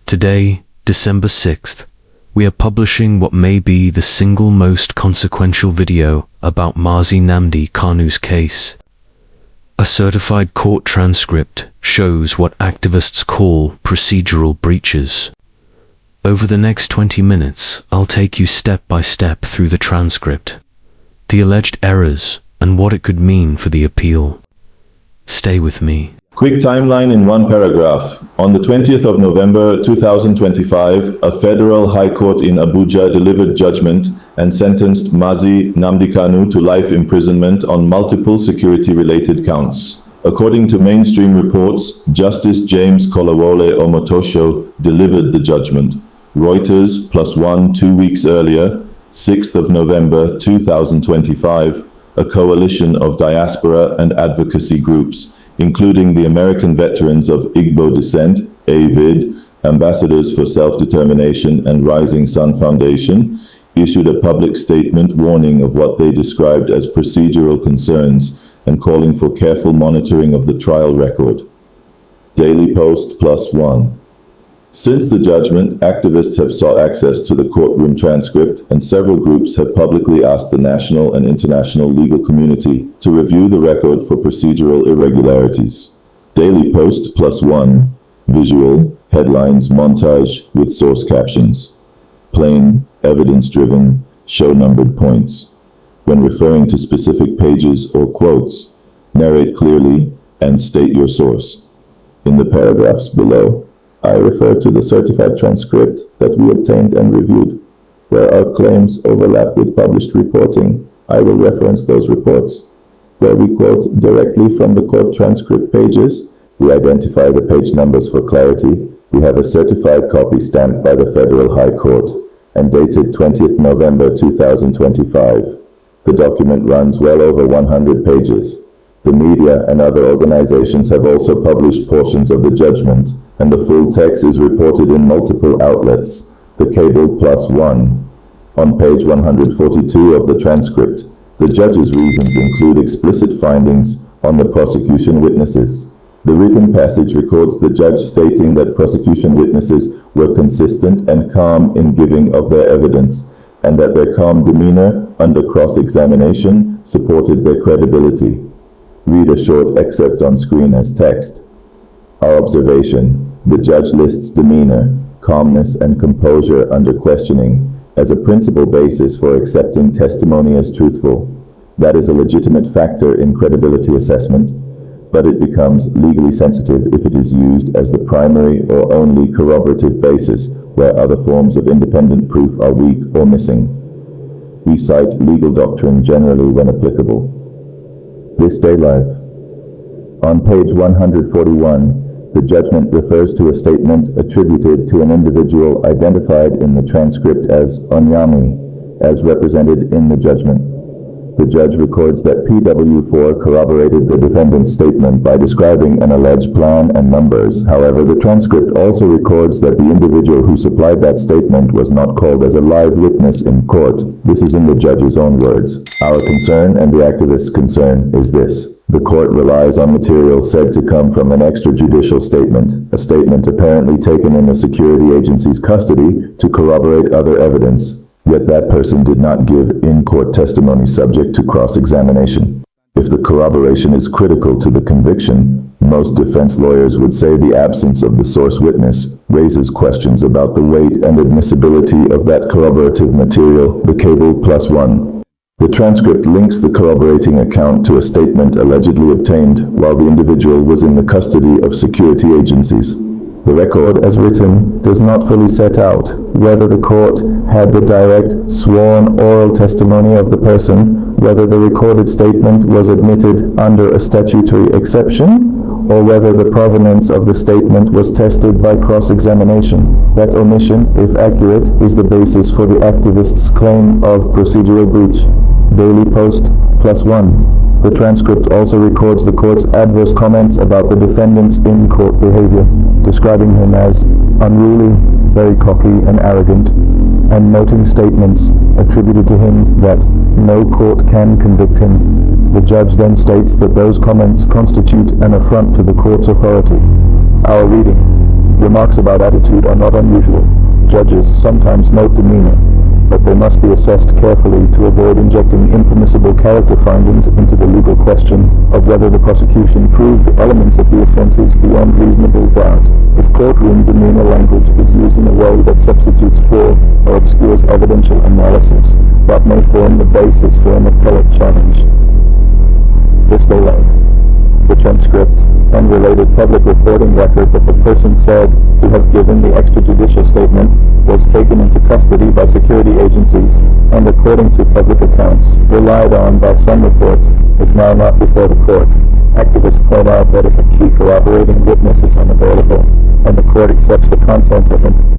Today, December 6th, we are publishing what may be the single most consequential video about Mazi Nnamdi Kanu's case. A certified court transcript shows what activists call procedural breaches. Over the next 20 minutes, I'll take you step by step through the transcript, the alleged errors, and what it could mean for the appeal. Stay with me. Quick timeline in one paragraph. On the 20th of November 2025, a federal high court in Abuja delivered judgment and sentenced Mazi Nnamdi Kanu to life imprisonment on multiple security-related counts. According to mainstream reports, Justice James Kolawole Omotosho delivered the judgment. Reuters +1 2 weeks earlier, 6th of November 2025, a coalition of diaspora and advocacy groups, including the American Veterans of Igbo Descent, AVID, Ambassadors for Self-Determination and Rising Sun Foundation, issued a public statement warning of what they described as procedural concerns and calling for careful monitoring of the trial record. Daily Post +1. Since the judgment, activists have sought access to the courtroom transcript, and several groups have publicly asked the national and international legal community to review the record for procedural irregularities. Daily Post +1. Visual, headlines, montage with source captions. Plain, evidence-driven, show-numbered points. When referring to specific pages or quotes, narrate clearly and state your source. In the paragraphs below, I refer to the certified transcript that we obtained and reviewed. Where our claims overlap with published reporting, I will reference those reports. Where we quote directly from the court transcript pages, we identify the page numbers for clarity. We have a certified copy stamped by the Federal High Court and dated 20th November 2025. The document runs well over 100 pages. The media and other organizations have also published portions of the judgment, and the full text is reported in multiple outlets. The Cable +1. On page 142 of the transcript, the judge's reasons include explicit findings on the prosecution witnesses. The written passage records the judge stating that prosecution witnesses were consistent and calm in giving of their evidence, and that their calm demeanor under cross-examination supported their credibility. Read a short excerpt on screen as text. Our observation: the judge lists demeanor, calmness, and composure under questioning as a principal basis for accepting testimony as truthful. That is a legitimate factor in credibility assessment, but it becomes legally sensitive if it is used as the primary or only corroborative basis where other forms of independent proof are weak or missing. We cite legal doctrine generally when applicable. This Day Life. On page 141, the judgment refers to a statement attributed to an individual identified in the transcript as Onyami, as represented in the judgment. The judge records that PW4 corroborated the defendant's statement by describing an alleged plan and numbers. However, the transcript also records that the individual who supplied that statement was not called as a live witness in court. This is in the judge's own words. Our concern and the activists' concern is this: the court relies on material said to come from an extrajudicial statement, a statement apparently taken in a security agency's custody to corroborate other evidence. Yet that person did not give in-court testimony subject to cross-examination. If the corroboration is critical to the conviction, most defense lawyers would say the absence of the source witness raises questions about the weight and admissibility of that corroborative material. The Cable +1. The transcript links the corroborating account to a statement allegedly obtained while the individual was in the custody of security agencies. The record, as written, does not fully set out whether the court had the direct, sworn oral testimony of the person, whether the recorded statement was admitted under a statutory exception, or whether the provenance of the statement was tested by cross-examination. That omission, if accurate, is the basis for the activists' claim of procedural breach. Daily Post +1. The transcript also records the court's adverse comments about the defendant's in-court behavior, describing him as unruly, very cocky and arrogant, and noting statements attributed to him that no court can convict him. The judge then states that those comments constitute an affront to the court's authority. Our reading: Remarks about attitude are not unusual. Judges sometimes note demeanor, but they must be assessed carefully to avoid injecting impermissible character findings into the legal question of whether the prosecution proved elements of the offenses beyond reasonable doubt. If courtroom demeanor language is used in a way that substitutes for or obscures evidential analysis, that may form the basis for an appellate challenge. This they lack. The transcript and related public reporting record that the person said to have given the extrajudicial statement was taken into custody by security agencies and, according to public accounts relied on by some reports, is now not before the court. Activists point out that if a key corroborating witness is unavailable and the court accepts the content of an